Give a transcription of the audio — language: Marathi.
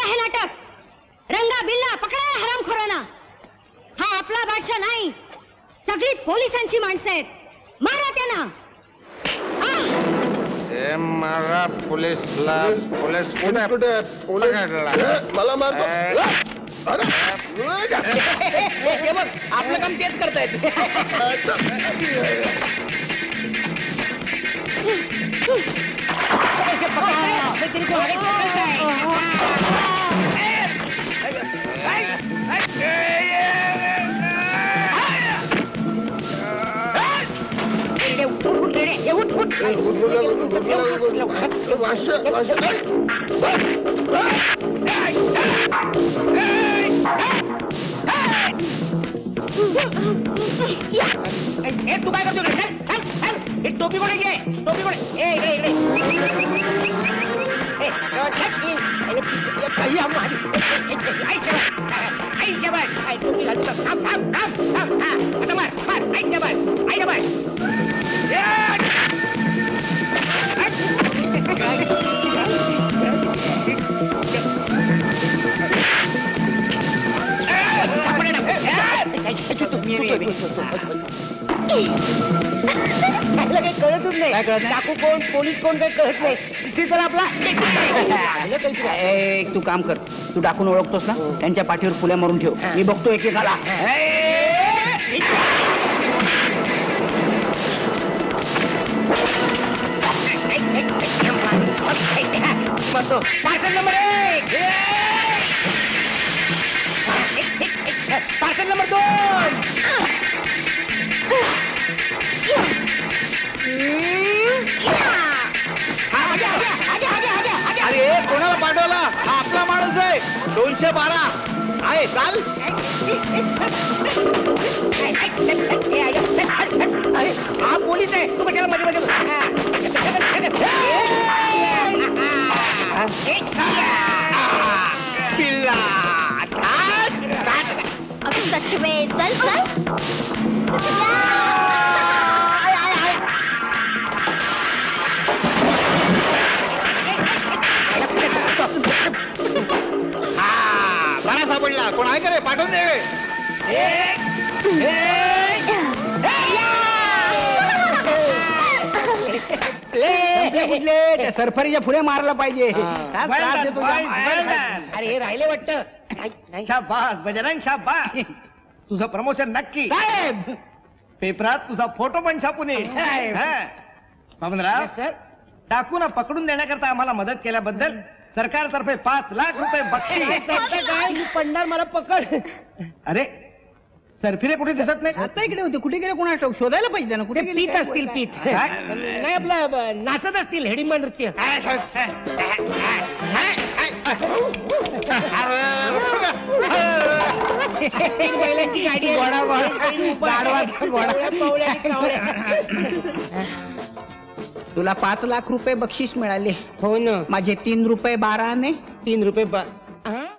हे नाटक? रंगा बिल्ला पकडा हरामखोरांना. हा आपला बादशाह नाही, सगळी पोलिसांची माणसं आहेत. मारा त्यांना. मारा पोलिसला. पोलीस कुठे मला मारतो. आपलं काम तेच करतायत. तू काय करतो? टोपी कोणी घे. टोपी कोणी कळतच नाही. टाकू कोण पोलीस कोण काही कळत नाही. तर आपला तू काम कर. तू टाकून ओळखतोस ना, त्यांच्या पाठीवर फुल्या मारून ठेव. मी बघतो एकेकाला. Parcel number 1, parcel number 2. अरे कोणाला पाठवला? हा आपला माणूस आहे. 212 आहे. चाल. अरे हा पोलीस आहे. तू कशाला मध्ये मध्ये? पिल्ला चल चल. बरा सापडला. कोण आहे का रे? पाठवून दे. सरफरीच्या फुले मारला पाहिजे. अरे हे राहिले वाटतं. शाबास बजरंग शाबास. तुझं प्रमोशन नक्की. पेपरात तुझा फोटो पण छापून येईल. बाबनराव सर, टाकून पकडून देण्याकरता आम्हाला मदत केल्याबद्दल सरकारतर्फे 5 लाख रुपये बक्षीस. पडणार मला पकड. अरे सरफिरे कुठे दिसत नाही. आता इकडे होते. कुठे गेले कोणा ठाऊक? शोधायला पाहिजे ना. कुठे पीत असतील. पीत नाही आपलं नाचत असतील. हेडिंबा नृत्य. तुला 5 लाख रुपये बक्षीस मिळाले. हो ना. माझे 3 रुपये 12 आणे. 3 रुपये